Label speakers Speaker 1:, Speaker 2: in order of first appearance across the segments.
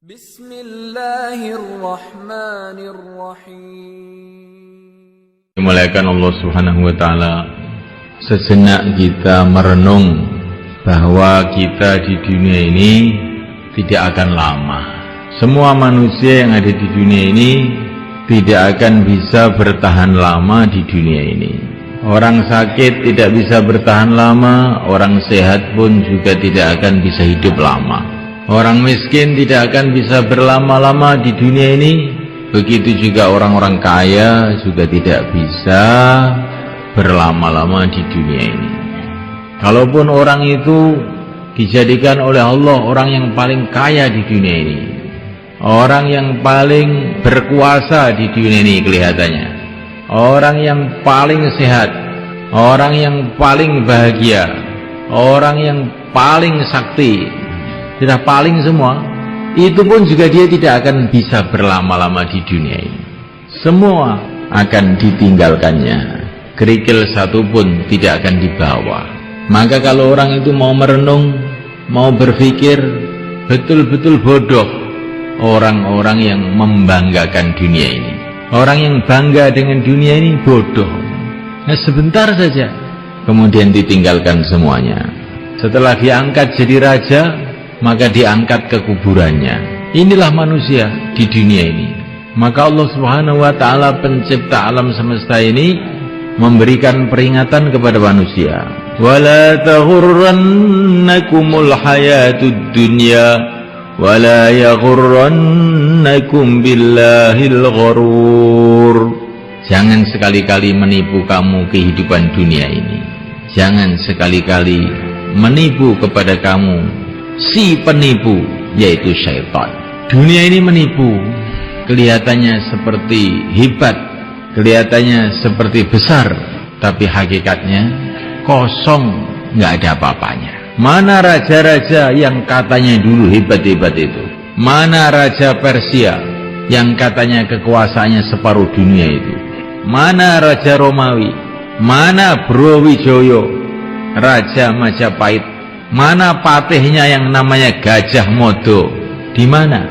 Speaker 1: Bismillahirrahmanirrahim. Dimuliakan Allah Subhanahu wa ta'ala, sejenak kita merenung bahwa kita di dunia ini tidak akan lama. Semua manusia yang ada di dunia ini tidak akan bisa bertahan lama di dunia ini. Orang sakit tidak bisa bertahan lama, orang sehat pun juga tidak akan bisa hidup lama. Orang miskin tidak akan bisa berlama-lama di dunia ini. Begitu juga orang-orang kaya juga tidak bisa berlama-lama di dunia ini. Kalaupun orang itu dijadikan oleh Allah orang yang paling kaya di dunia ini, orang yang paling berkuasa di dunia ini kelihatannya, orang yang paling sehat, orang yang paling bahagia, orang yang paling sakti, sudah paling semua, itu pun juga dia tidak akan bisa berlama-lama di dunia ini. Semua akan ditinggalkannya, kerikil satu pun tidak akan dibawa. Maka kalau orang itu mau merenung, mau berpikir, betul-betul bodoh orang-orang yang membanggakan dunia ini. Orang yang bangga dengan dunia ini bodoh. Nah, sebentar saja kemudian ditinggalkan semuanya. Setelah diangkat jadi raja, maka diangkat ke kuburannya. Inilah manusia di dunia ini. Maka Allah Subhanahu wa ta'ala, pencipta alam semesta ini, memberikan peringatan kepada manusia. Wala taghurrannakumul hayatud dunya wala yaghurrannakum billahil gharur. Jangan sekali-kali menipu kamu kehidupan dunia ini. Jangan sekali-kali menipu kepada kamu si penipu, yaitu syaitan. Dunia ini menipu, kelihatannya seperti hebat, kelihatannya seperti besar, tapi hakikatnya kosong, nggak ada apa-apanya. Mana raja-raja yang katanya dulu hebat-hebat itu? Mana raja Persia yang katanya kekuasaannya separuh dunia itu? Mana raja Romawi? Mana Brawijaya, raja Majapahit? Mana patihnya yang namanya Gajah Mada? Di mana?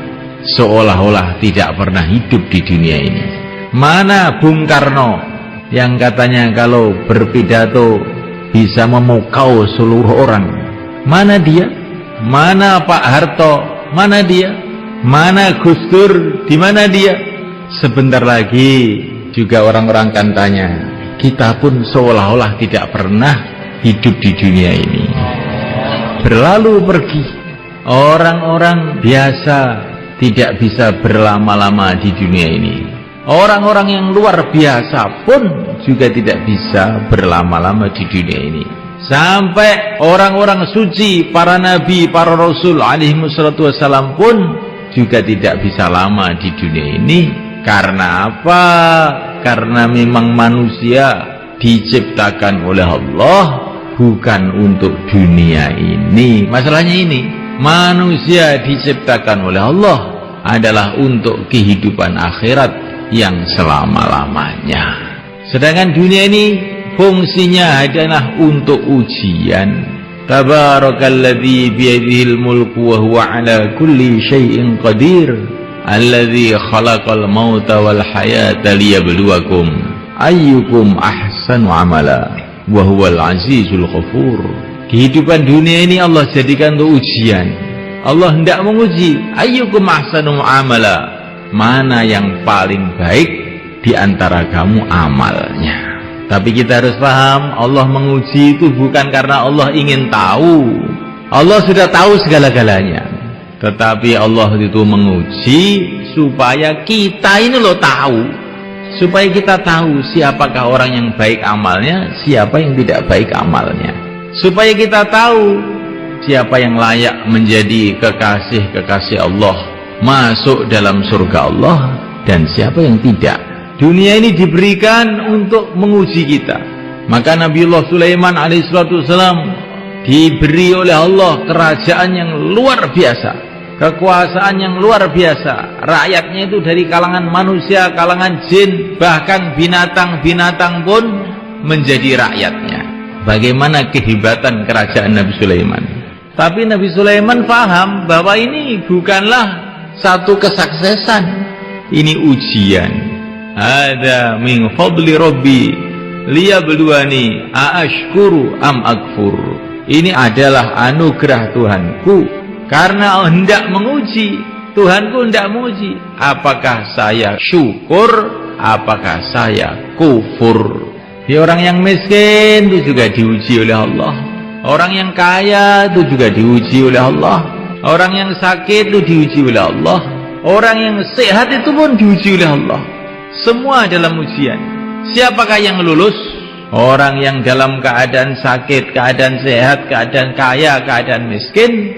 Speaker 1: Seolah-olah tidak pernah hidup di dunia ini. Mana Bung Karno yang katanya kalau berpidato bisa memukau seluruh orang? Mana dia? Mana Pak Harto? Mana dia? Mana Gus Dur? Di mana dia? Sebentar lagi juga orang-orang akan tanya, kita pun seolah-olah tidak pernah hidup di dunia ini. Berlalu pergi, orang-orang biasa tidak bisa berlama-lama di dunia ini. Orang-orang yang luar biasa pun juga tidak bisa berlama-lama di dunia ini. Sampai orang-orang suci, para nabi, para rasul alaihimussalatu wassalam pun juga tidak bisa lama di dunia ini. Karena apa? Karena memang manusia diciptakan oleh Allah bukan untuk dunia ini. Masalahnya ini, manusia diciptakan oleh Allah adalah untuk kehidupan akhirat yang selama-lamanya. Sedangkan dunia ini fungsinya adalah untuk ujian. Tabarakalladzi biyadihil mulku wa huwa ala kulli syai'in qadir, alladzi khalaqal mauta wal hayata liyabluwakum ayyukum ahsanu amala wa huwal azizul ghafur. Kehidupan dunia ini Allah jadikan untuk ujian. Allah hendak menguji, ayyukum ahsanu amala, mana yang paling baik di antara kamu amalnya. Tapi kita harus paham, Allah menguji itu bukan karena Allah ingin tahu. Allah sudah tahu segala-galanya. Tetapi Allah itu menguji supaya kita ini loh tahu. Supaya kita tahu siapakah orang yang baik amalnya, siapa yang tidak baik amalnya. Supaya kita tahu siapa yang layak menjadi kekasih-kekasih Allah, masuk dalam surga Allah, dan siapa yang tidak. Dunia ini diberikan untuk menguji kita. Maka Nabiullah Sulaiman alaihissalam diberi oleh Allah kerajaan yang luar biasa, kekuasaan yang luar biasa. Rakyatnya itu dari kalangan manusia, kalangan jin, bahkan binatang-binatang pun menjadi rakyatnya. Bagaimana kehebatan kerajaan Nabi Sulaiman. Tapi Nabi Sulaiman paham bahwa ini bukanlah satu kesuksesan. Ini ujian. Ada min fadli rabbi liyabluwani aashkuru am akfur. Ini adalah anugerah Tuhanku, karena hendak menguji. Tuhanku hendak menguji, apakah saya syukur, apakah saya kufur. Orang yang miskin itu juga diuji oleh Allah. Orang yang kaya itu juga diuji oleh Allah. Orang yang sakit itu diuji oleh Allah. Orang yang sehat itu pun diuji oleh Allah. Semua dalam ujian. Siapakah yang lulus? Orang yang dalam keadaan sakit, keadaan sehat, keadaan kaya, keadaan miskin,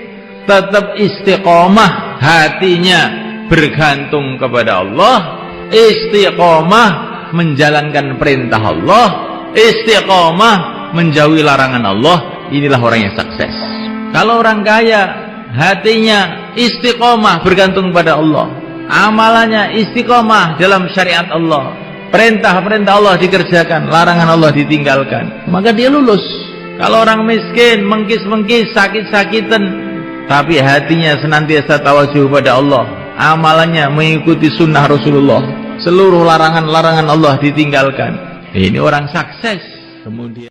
Speaker 1: tetap istiqomah, hatinya bergantung kepada Allah, istiqomah menjalankan perintah Allah, istiqomah menjauhi larangan Allah. Inilah orang yang sukses. Kalau orang kaya, hatinya istiqomah bergantung pada Allah, amalannya istiqomah dalam syariat Allah, perintah-perintah Allah dikerjakan, larangan Allah ditinggalkan, maka dia lulus. Kalau orang miskin, mengkis-mengkis, sakit-sakitan, tapi hatinya senantiasa tawajuh pada Allah, amalannya mengikuti sunnah Rasulullah, seluruh larangan-larangan Allah ditinggalkan, ini orang sukses. Kemudian